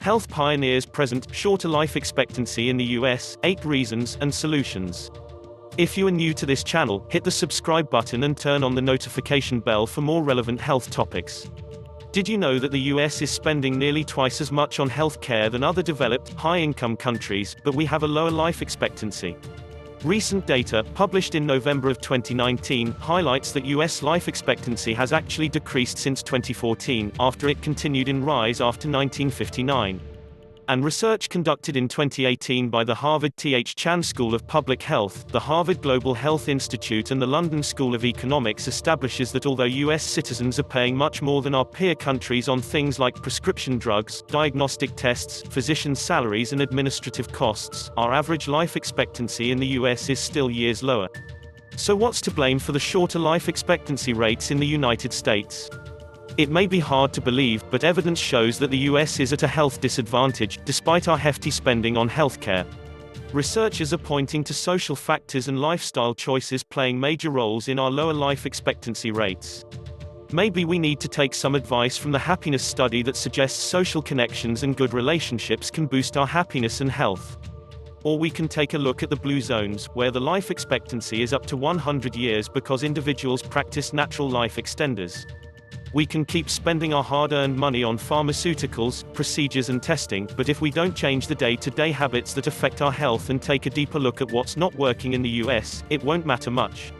Health pioneers present shorter life expectancy in the US, 8 reasons and solutions. If you are new to this channel, hit the subscribe button and turn on the notification bell for more relevant health topics. Did you know that the US is spending nearly twice as much on health care than other developed, high-income countries, but we have a lower life expectancy? Recent data, published in November of 2019, highlights that US life expectancy has actually decreased since 2014, after it continued in rise after 1959. And research conducted in 2018 by the Harvard T.H. Chan School of Public Health, the Harvard Global Health Institute and the London School of Economics establishes that although US citizens are paying much more than our peer countries on things like prescription drugs, diagnostic tests, physicians' salaries and administrative costs, our average life expectancy in the US is still years lower. So what's to blame for the shorter life expectancy rates in the United States? It may be hard to believe, but evidence shows that the US is at a health disadvantage, despite our hefty spending on healthcare. Researchers are pointing to social factors and lifestyle choices playing major roles in our lower life expectancy rates. Maybe we need to take some advice from the happiness study that suggests social connections and good relationships can boost our happiness and health. Or we can take a look at the blue zones, where the life expectancy is up to 100 years because individuals practice natural life extenders. We can keep spending our hard-earned money on pharmaceuticals, procedures and testing, but if we don't change the day-to-day habits that affect our health and take a deeper look at what's not working in the US, it won't matter much.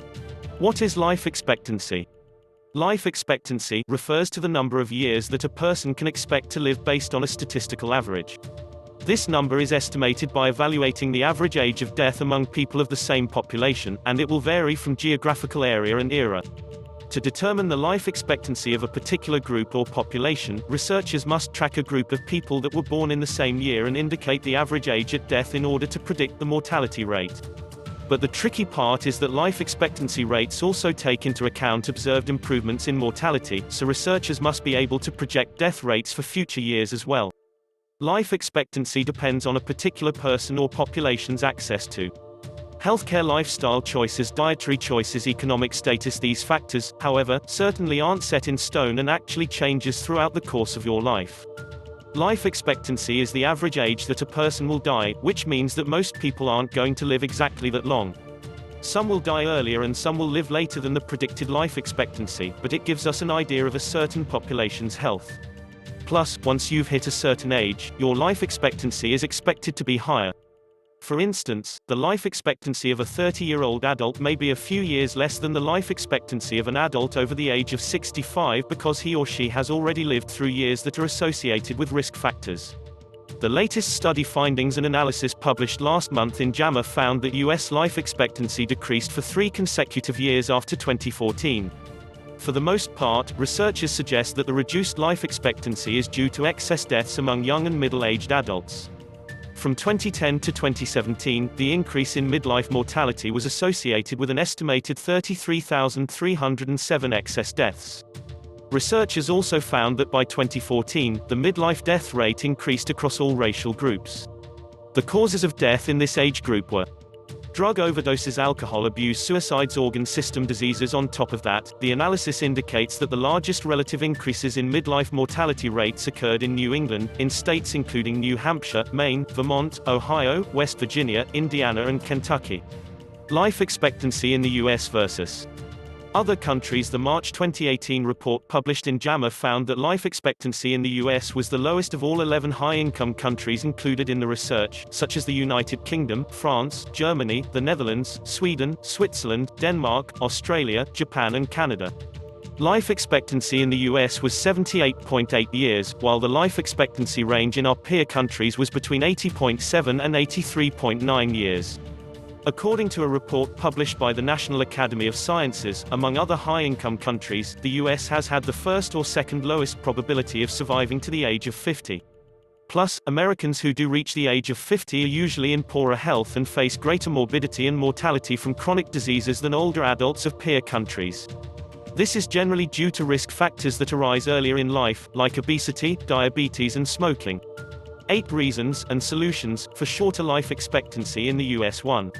What is life expectancy? Life expectancy refers to the number of years that a person can expect to live based on a statistical average. This number is estimated by evaluating the average age of death among people of the same population, and it will vary from geographical area and era. To determine the life expectancy of a particular group or population, researchers must track a group of people that were born in the same year and indicate the average age at death in order to predict the mortality rate. But the tricky part is that life expectancy rates also take into account observed improvements in mortality, so researchers must be able to project death rates for future years as well. Life expectancy depends on a particular person or population's access to healthcare, lifestyle choices, dietary choices, economic status. These factors, however, certainly aren't set in stone and actually changes throughout the course of your life. Life expectancy is the average age that a person will die, which means that most people aren't going to live exactly that long. Some will die earlier and some will live later than the predicted life expectancy, but it gives us an idea of a certain population's health. Plus, once you've hit a certain age, your life expectancy is expected to be higher. For instance, the life expectancy of a 30-year-old adult may be a few years less than the life expectancy of an adult over the age of 65 because he or she has already lived through years that are associated with risk factors. The latest study findings and analysis published last month in JAMA found that US life expectancy decreased for 3 consecutive years after 2014. For the most part, researchers suggest that the reduced life expectancy is due to excess deaths among young and middle-aged adults. From 2010 to 2017, the increase in midlife mortality was associated with an estimated 33,307 excess deaths. Researchers also found that by 2014, the midlife death rate increased across all racial groups. The causes of death in this age group were drug overdoses, alcohol abuse, suicides, organ system diseases. On top of that, the analysis indicates that the largest relative increases in midlife mortality rates occurred in New England, in states including New Hampshire, Maine, Vermont, Ohio, West Virginia, Indiana and Kentucky. Life expectancy in the US versus other countries. The March 2018 report published in JAMA found that life expectancy in the US was the lowest of all 11 high-income countries included in the research, such as the United Kingdom, France, Germany, the Netherlands, Sweden, Switzerland, Denmark, Australia, Japan and Canada. Life expectancy in the US was 78.8 years, while the life expectancy range in our peer countries was between 80.7 and 83.9 years. According to a report published by the National Academy of Sciences, among other high-income countries, the US has had the first or second lowest probability of surviving to the age of 50. Plus, Americans who do reach the age of 50 are usually in poorer health and face greater morbidity and mortality from chronic diseases than older adults of peer countries. This is generally due to risk factors that arise earlier in life, like obesity, diabetes and smoking. 8 reasons and solutions for shorter life expectancy in the US. 1.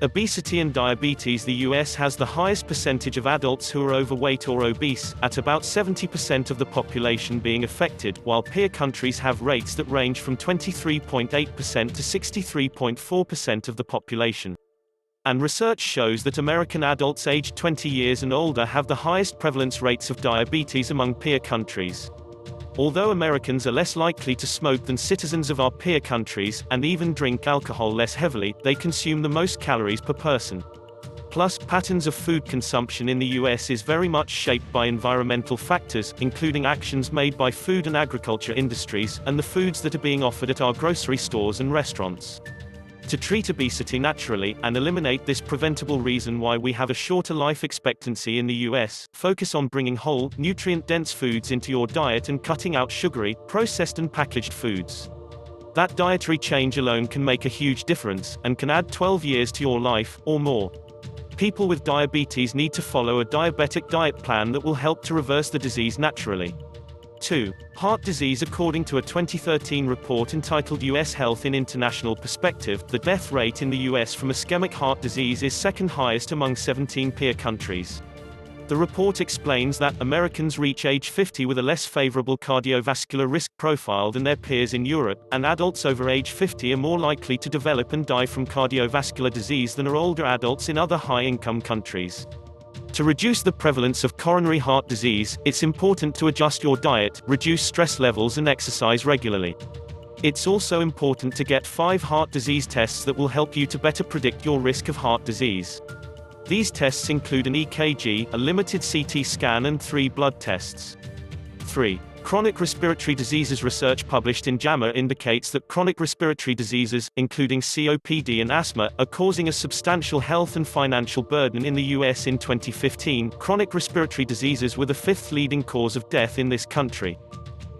Obesity and diabetes. The US has the highest percentage of adults who are overweight or obese, at about 70% of the population being affected, while peer countries have rates that range from 23.8% to 63.4% of the population. And research shows that American adults aged 20 years and older have the highest prevalence rates of diabetes among peer countries. Although Americans are less likely to smoke than citizens of our peer countries, and even drink alcohol less heavily, they consume the most calories per person. Plus, patterns of food consumption in the US is very much shaped by environmental factors, including actions made by food and agriculture industries, and the foods that are being offered at our grocery stores and restaurants. To treat obesity naturally, and eliminate this preventable reason why we have a shorter life expectancy in the US, focus on bringing whole, nutrient-dense foods into your diet and cutting out sugary, processed and packaged foods. That dietary change alone can make a huge difference, and can add 12 years to your life, or more. People with diabetes need to follow a diabetic diet plan that will help to reverse the disease naturally. 2. Heart disease. According to a 2013 report entitled U.S. Health in International Perspective, the death rate in the U.S. from ischemic heart disease is second highest among 17 peer countries. The report explains that Americans reach age 50 with a less favorable cardiovascular risk profile than their peers in Europe, and adults over age 50 are more likely to develop and die from cardiovascular disease than are older adults in other high-income countries. To reduce the prevalence of coronary heart disease, it's important to adjust your diet, reduce stress levels and exercise regularly. It's also important to get 5 heart disease tests that will help you to better predict your risk of heart disease. These tests include an EKG, a limited CT scan and 3 blood tests. 3. Chronic respiratory diseases. Research published in JAMA indicates that chronic respiratory diseases, including COPD and asthma, are causing a substantial health and financial burden in the US. In 2015, chronic respiratory diseases were the 5th leading cause of death in this country.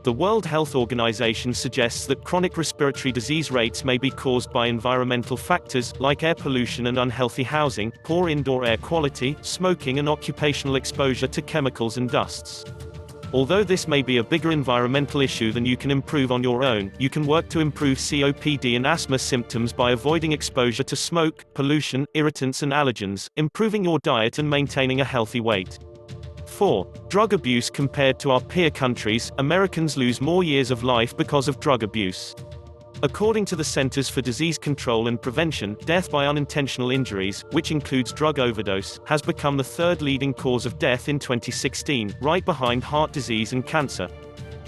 The World Health Organization suggests that chronic respiratory disease rates may be caused by environmental factors, like air pollution and unhealthy housing, poor indoor air quality, smoking and occupational exposure to chemicals and dusts. Although this may be a bigger environmental issue than you can improve on your own, you can work to improve COPD and asthma symptoms by avoiding exposure to smoke, pollution, irritants and allergens, improving your diet and maintaining a healthy weight. 4. Drug abuse. Compared to our peer countries, Americans lose more years of life because of drug abuse. According to the Centers for Disease Control and Prevention, death by unintentional injuries, which includes drug overdose, has become the 3rd leading cause of death in 2016, right behind heart disease and cancer.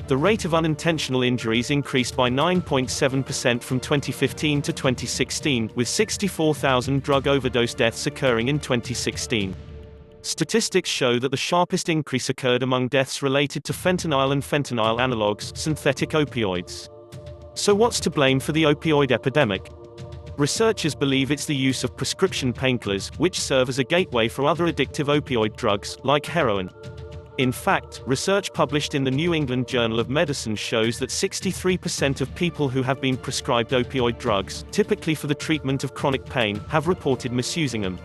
The rate of unintentional injuries increased by 9.7% from 2015 to 2016, with 64,000 drug overdose deaths occurring in 2016. Statistics show that the sharpest increase occurred among deaths related to fentanyl and fentanyl analogs, synthetic opioids. So what's to blame for the opioid epidemic? Researchers believe it's the use of prescription painkillers, which serve as a gateway for other addictive opioid drugs, like heroin. In fact, research published in the New England Journal of Medicine shows that 63% of people who have been prescribed opioid drugs, typically for the treatment of chronic pain, have reported misusing them.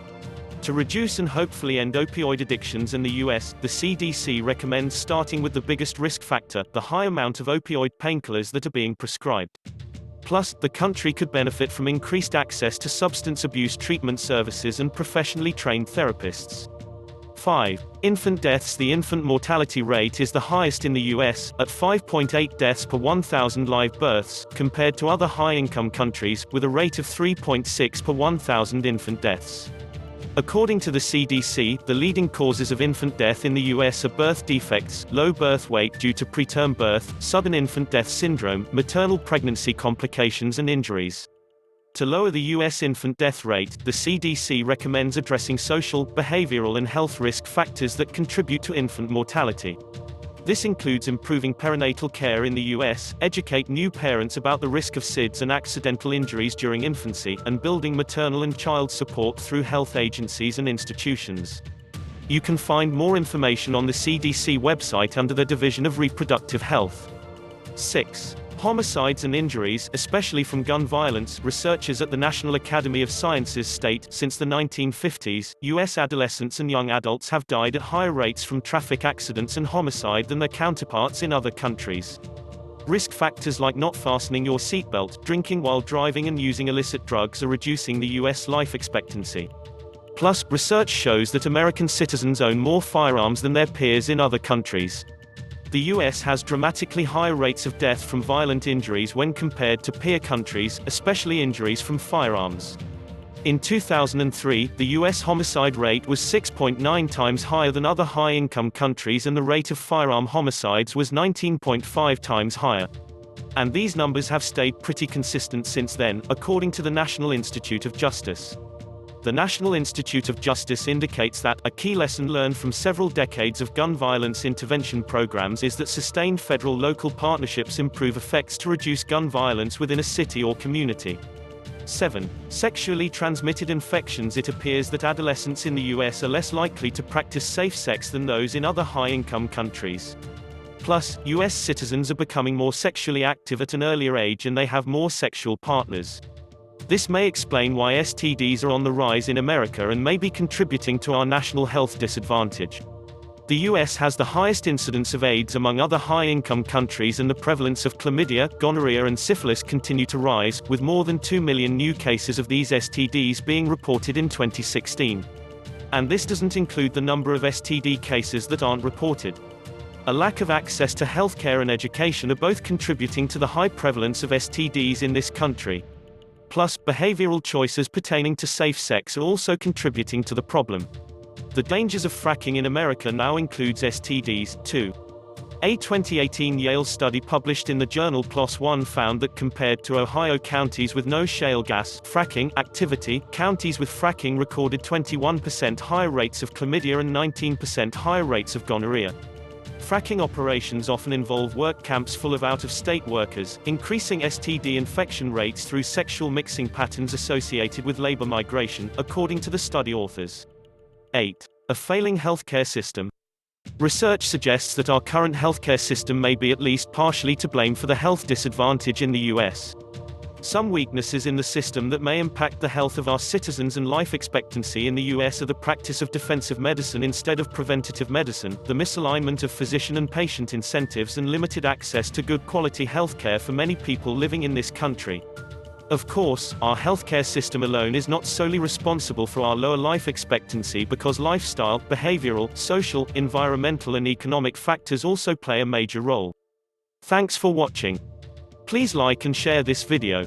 To reduce and hopefully end opioid addictions in the US, the CDC recommends starting with the biggest risk factor, the high amount of opioid painkillers that are being prescribed. Plus, the country could benefit from increased access to substance abuse treatment services and professionally trained therapists. 5. Infant deaths. The infant mortality rate is the highest in the US, at 5.8 deaths per 1,000 live births, compared to other high-income countries, with a rate of 3.6 per 1,000 infant deaths. According to the CDC, the leading causes of infant death in the US are birth defects, low birth weight due to preterm birth, sudden infant death syndrome, maternal pregnancy complications and injuries. To lower the US infant death rate, the CDC recommends addressing social, behavioral and health risk factors that contribute to infant mortality. This includes improving perinatal care in the US, educate new parents about the risk of SIDS and accidental injuries during infancy, and building maternal and child support through health agencies and institutions. You can find more information on the CDC website under the Division of Reproductive Health. 6. Homicides and injuries, especially from gun violence. Researchers at the National Academy of Sciences state, since the 1950s, U.S. adolescents and young adults have died at higher rates from traffic accidents and homicide than their counterparts in other countries. Risk factors like not fastening your seatbelt, drinking while driving and using illicit drugs are reducing the US life expectancy. Plus, research shows that American citizens own more firearms than their peers in other countries. The US has dramatically higher rates of death from violent injuries when compared to peer countries, especially injuries from firearms. In 2003, the US homicide rate was 6.9 times higher than other high-income countries and the rate of firearm homicides was 19.5 times higher. And these numbers have stayed pretty consistent since then, according to the National Institute of Justice. The National Institute of Justice indicates that a key lesson learned from several decades of gun violence intervention programs is that sustained federal-local partnerships improve effects to reduce gun violence within a city or community. 7. Sexually transmitted infections. It appears that adolescents in the US are less likely to practice safe sex than those in other high-income countries. Plus, US citizens are becoming more sexually active at an earlier age and they have more sexual partners. This may explain why STDs are on the rise in America and may be contributing to our national health disadvantage. The US has the highest incidence of AIDS among other high-income countries and the prevalence of chlamydia, gonorrhea and syphilis continue to rise, with more than 2 million new cases of these STDs being reported in 2016. And this doesn't include the number of STD cases that aren't reported. A lack of access to healthcare and education are both contributing to the high prevalence of STDs in this country. Plus, behavioral choices pertaining to safe sex are also contributing to the problem. The dangers of fracking in America now includes STDs, too. A 2018 Yale study published in the journal PLOS One found that compared to Ohio counties with no shale gas fracking activity, counties with fracking recorded 21% higher rates of chlamydia and 19% higher rates of gonorrhea. Fracking operations often involve work camps full of out-of-state workers, increasing STD infection rates through sexual mixing patterns associated with labor migration, according to the study authors. 8. A failing healthcare system. Research suggests that our current healthcare system may be at least partially to blame for the health disadvantage in the US. Some weaknesses in the system that may impact the health of our citizens and life expectancy in the US are the practice of defensive medicine instead of preventative medicine, the misalignment of physician and patient incentives and limited access to good quality healthcare for many people living in this country. Of course, our healthcare system alone is not solely responsible for our lower life expectancy because lifestyle, behavioral, social, environmental and economic factors also play a major role. Thanks for watching. Please like and share this video.